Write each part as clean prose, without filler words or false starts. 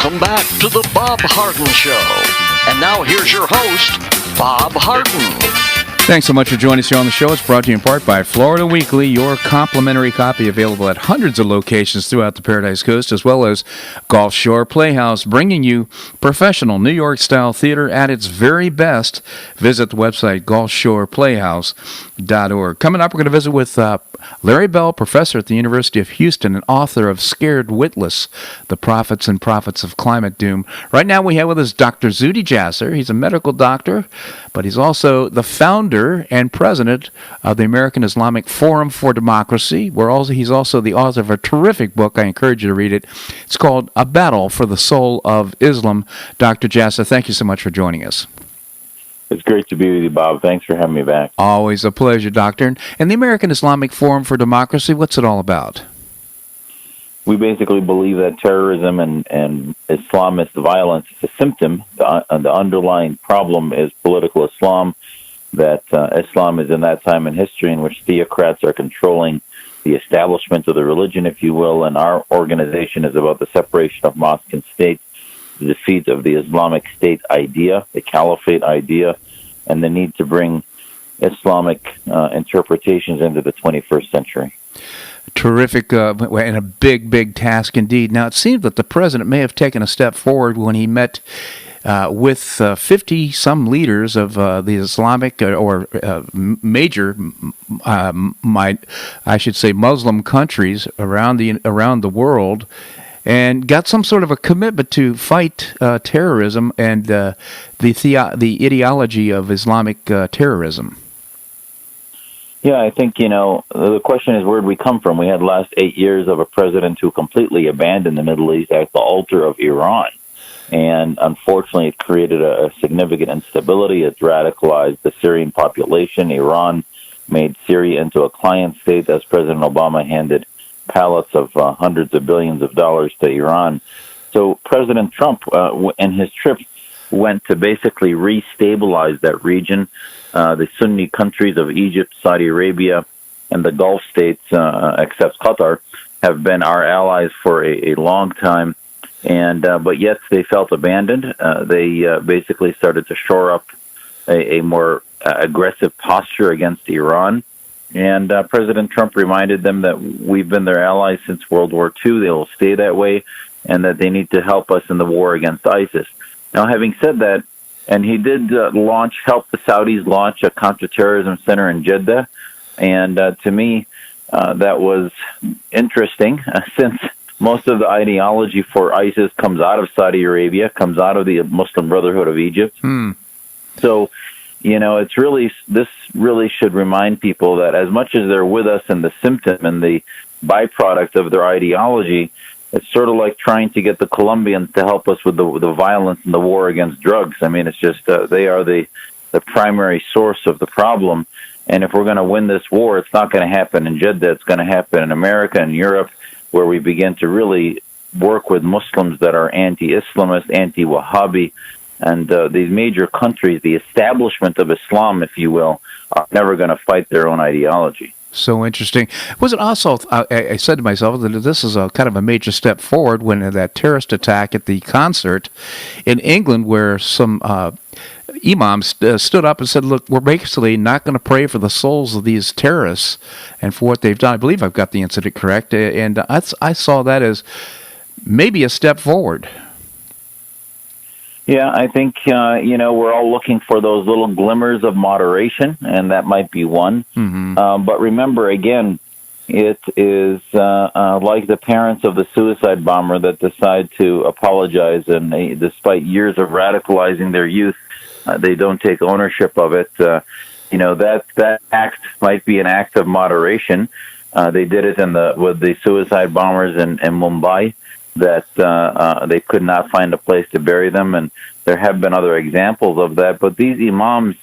Welcome back to the Bob Harden Show. And now here's your host, Bob Harden. Thanks so much for joining us here on the show. It's brought to you in part by Florida Weekly, your complimentary copy available at hundreds of locations throughout the Paradise Coast, as well as Gulf Shore Playhouse, bringing you professional New York-style theater at its very best. Visit the website, gulfshoreplayhouse.org. Coming up, we're going to visit with Larry Bell, professor at the University of Houston and author of Scared Witless, The Prophets and Prophets of Climate Doom. Right now we have with us Dr. Zuhdi Jasser. He's a medical doctor, but he's also the founder and president of the American Islamic Forum for Democracy. He's also the author of a terrific book. I encourage you to read it. It's called A Battle for the Soul of Islam. Dr. Jasser, thank you so much for joining us. It's great to be with you, Bob. Thanks for having me back. Always a pleasure, Doctor. And the American Islamic Forum for Democracy, what's it all about? We basically believe that terrorism and Islamist violence is a symptom. The underlying problem is political Islam, that Islam is in that time in history in which theocrats are controlling the establishment of the religion, if you will, and our organization is about the separation of mosque and state, the defeat of the Islamic State idea, the caliphate idea, and the need to bring Islamic interpretations into the 21st century. Terrific, and a big, big task indeed. Now, it seems that the president may have taken a step forward when he met with 50-some leaders of the Islamic or major, I should say, Muslim countries around the world, and got some sort of a commitment to fight terrorism and the ideology of Islamic terrorism. Yeah, I think, the question is, where did we come from? We had the last 8 years of a president who completely abandoned the Middle East at the altar of Iran. And unfortunately, it created a significant instability. It radicalized the Syrian population. Iran made Syria into a client state as President Obama handed pallets of hundreds of billions of dollars to Iran. So President Trump, in his trip, went to basically restabilize that region. The Sunni countries of Egypt, Saudi Arabia, and the Gulf states, except Qatar, have been our allies for a long time. And but yet they felt abandoned. They basically started to shore up a more aggressive posture against Iran. And President Trump reminded them that we've been their allies since World War II. They will stay that way, and that they need to help us in the war against ISIS. Now, having said that, and he did help the Saudis launch a counter-terrorism center in Jeddah. And to me, that was interesting since most of the ideology for ISIS comes out of Saudi Arabia, comes out of the Muslim Brotherhood of Egypt. So, this really should remind people that as much as they're with us in the symptom and the byproduct of their ideology, it's sort of like trying to get the Colombians to help us with the violence and the war against drugs. I mean, it's just they are the primary source of the problem. And if we're going to win this war, it's not going to happen in Jeddah. It's going to happen in America and Europe, where we begin to really work with Muslims that are anti-Islamist, anti-Wahhabi, and these major countries, the establishment of Islam, if you will, are never going to fight their own ideology. So interesting. Was it also, I said to myself that this is a kind of a major step forward when that terrorist attack at the concert in England, where some imams stood up and said, look, we're basically not going to pray for the souls of these terrorists and for what they've done. I believe I've got the incident correct. And I saw that as maybe a step forward. Yeah, I think, we're all looking for those little glimmers of moderation, and that might be one. But remember, again, it is like the parents of the suicide bomber that decide to apologize, and despite years of radicalizing their youth, they don't take ownership of it. That act might be an act of moderation. They did it with the suicide bombers in Mumbai, that they could not find a place to bury them, and there have been other examples of that. But these imams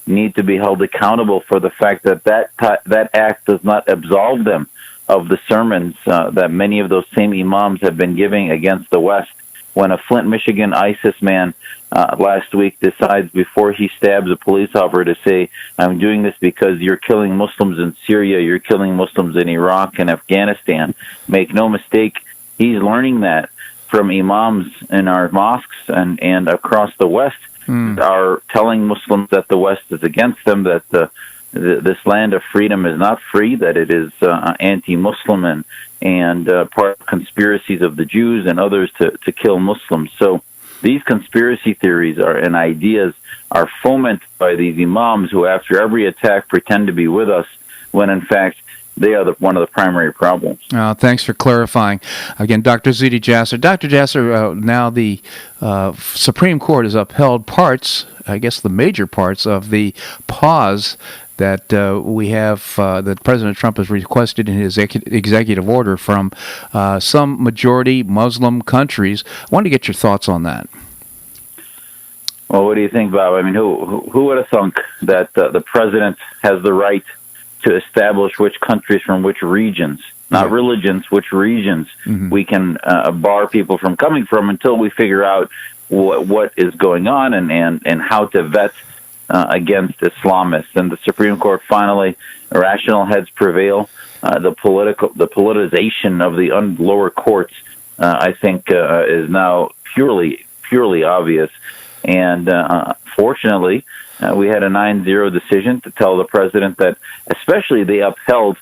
need to be held accountable for the fact that act does not absolve them of the sermons that many of those same imams have been giving against the West. When a Flint, Michigan ISIS man last week decides before he stabs a police officer to say, I'm doing this because you're killing Muslims in Syria, you're killing Muslims in Iraq and Afghanistan. Make no mistake, he's learning that from imams in our mosques and across the West are telling Muslims that the West is against them, that this land of freedom is not free, that it is anti-Muslim and part of conspiracies of the Jews and others to kill Muslims. So these conspiracy theories and ideas are fomented by these imams who, after every attack, pretend to be with us when, in fact, they are one of the primary problems. Thanks for clarifying. Again, Dr. Zuhdi Jasser. Dr. Jasser, now the Supreme Court has upheld parts, I guess the major parts, of the pause that we have, that President Trump has requested in his executive order from some majority Muslim countries. I wanted to get your thoughts on that. Well, what do you think, Bob? I mean, who would have thunk that the president has the right to establish which countries from which regions, not religions, which regions we can bar people from coming from until we figure out what is going on and how to vet against Islamists. And the Supreme Court finally, rational heads prevail. The politicization of the lower courts, I think, is now purely obvious. And fortunately, we had a 9-0 decision to tell the president that, especially they upheld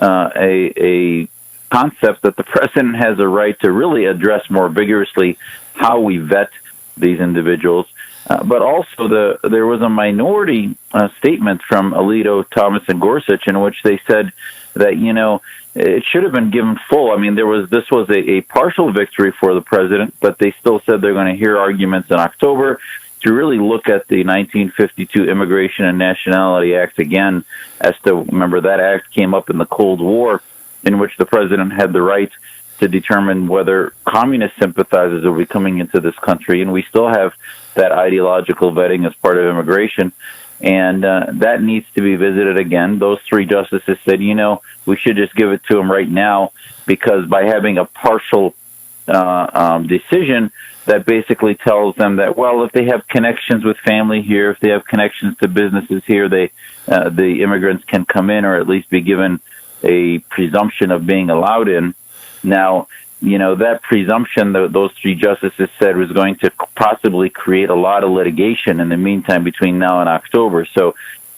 a concept that the president has a right to really address more vigorously how we vet these individuals. But also there was a minority statement from Alito, Thomas, and Gorsuch in which they said that, it should have been given full. I mean, this was a partial victory for the president, but they still said they're going to hear arguments in October to really look at the 1952 Immigration and Nationality Act again. Remember, that act came up in the Cold War, in which the president had the right to determine whether communist sympathizers will be coming into this country, and we still have that ideological vetting as part of immigration. And that needs to be visited again. Those three justices said, we should just give it to them right now, because by having a partial decision that basically tells them that, well, if they have connections with family here, if they have connections to businesses here, the immigrants can come in, or at least be given a presumption of being allowed in. Now, that presumption that those three justices said was going to possibly create a lot of litigation in the meantime between now and October. So,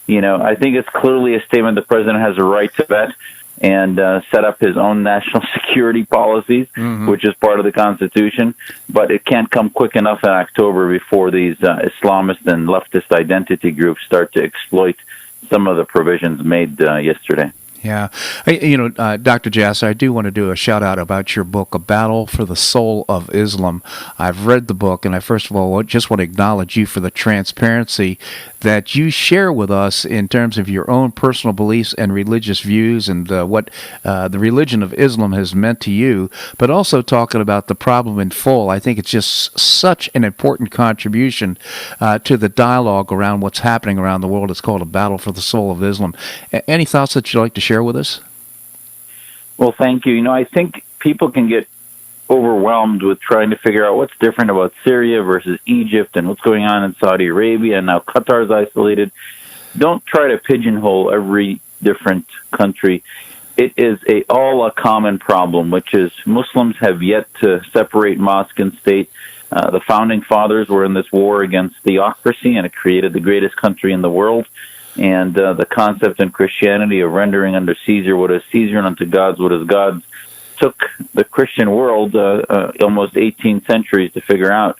I think it's clearly a statement the president has a right to vet and set up his own national security policies, which is part of the Constitution. But it can't come quick enough in October before these Islamist and leftist identity groups start to exploit some of the provisions made yesterday. Yeah. Dr. Jasser, I do want to do a shout-out about your book, A Battle for the Soul of Islam. I've read the book, and I first of all just want to acknowledge you for the transparency that you share with us in terms of your own personal beliefs and religious views and what the religion of Islam has meant to you, but also talking about the problem in full. I think it's just such an important contribution to the dialogue around what's happening around the world. It's called A Battle for the Soul of Islam. Any thoughts that you'd like to share with us? Well, thank you. I think people can get overwhelmed with trying to figure out what's different about Syria versus Egypt and what's going on in Saudi Arabia, and now Qatar's isolated. Don't try to pigeonhole every different country. It is all a common problem, which is Muslims have yet to separate mosque and state. The founding fathers were in this war against theocracy, and it created the greatest country in the world. And the concept in Christianity of rendering unto Caesar what is Caesar and unto God's what is God's took the Christian world almost 18 centuries to figure out.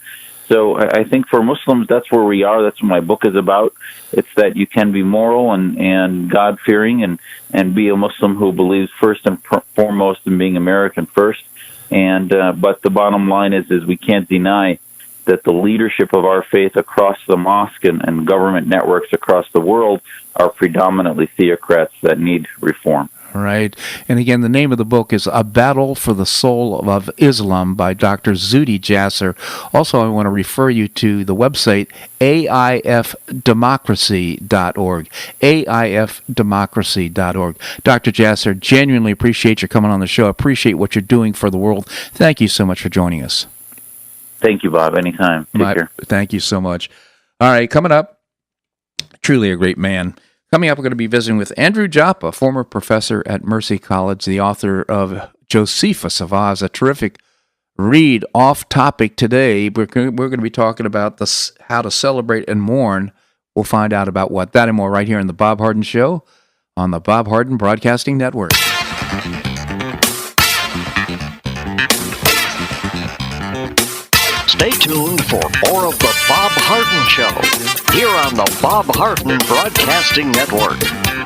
So I think for Muslims, that's where we are. That's what my book is about. It's that you can be moral and God-fearing and be a Muslim who believes first and foremost in being American first. And but the bottom line is we can't deny that the leadership of our faith across the mosque and government networks across the world are predominantly theocrats that need reform. Right. And again, the name of the book is A Battle for the Soul of Islam by Dr. Zuhdi Jasser. Also, I want to refer you to the website aifdemocracy.org. aifdemocracy.org. Dr. Jasser, genuinely appreciate your coming on the show. Appreciate what you're doing for the world. Thank you so much for joining us. Thank you, Bob. Anytime. Take care. Thank you so much. All right, coming up, truly a great man. Coming up, we're going to be visiting with Andrew Joppa, former professor at Mercy College, the author of Josephus of Oz, a terrific read off topic today. We're going to be talking about how to celebrate and mourn. We'll find out about what that and more right here in the Bob Harden Show on the Bob Harden Broadcasting Network. Stay tuned for more of the Bob Harden Show here on the Bob Harden Broadcasting Network.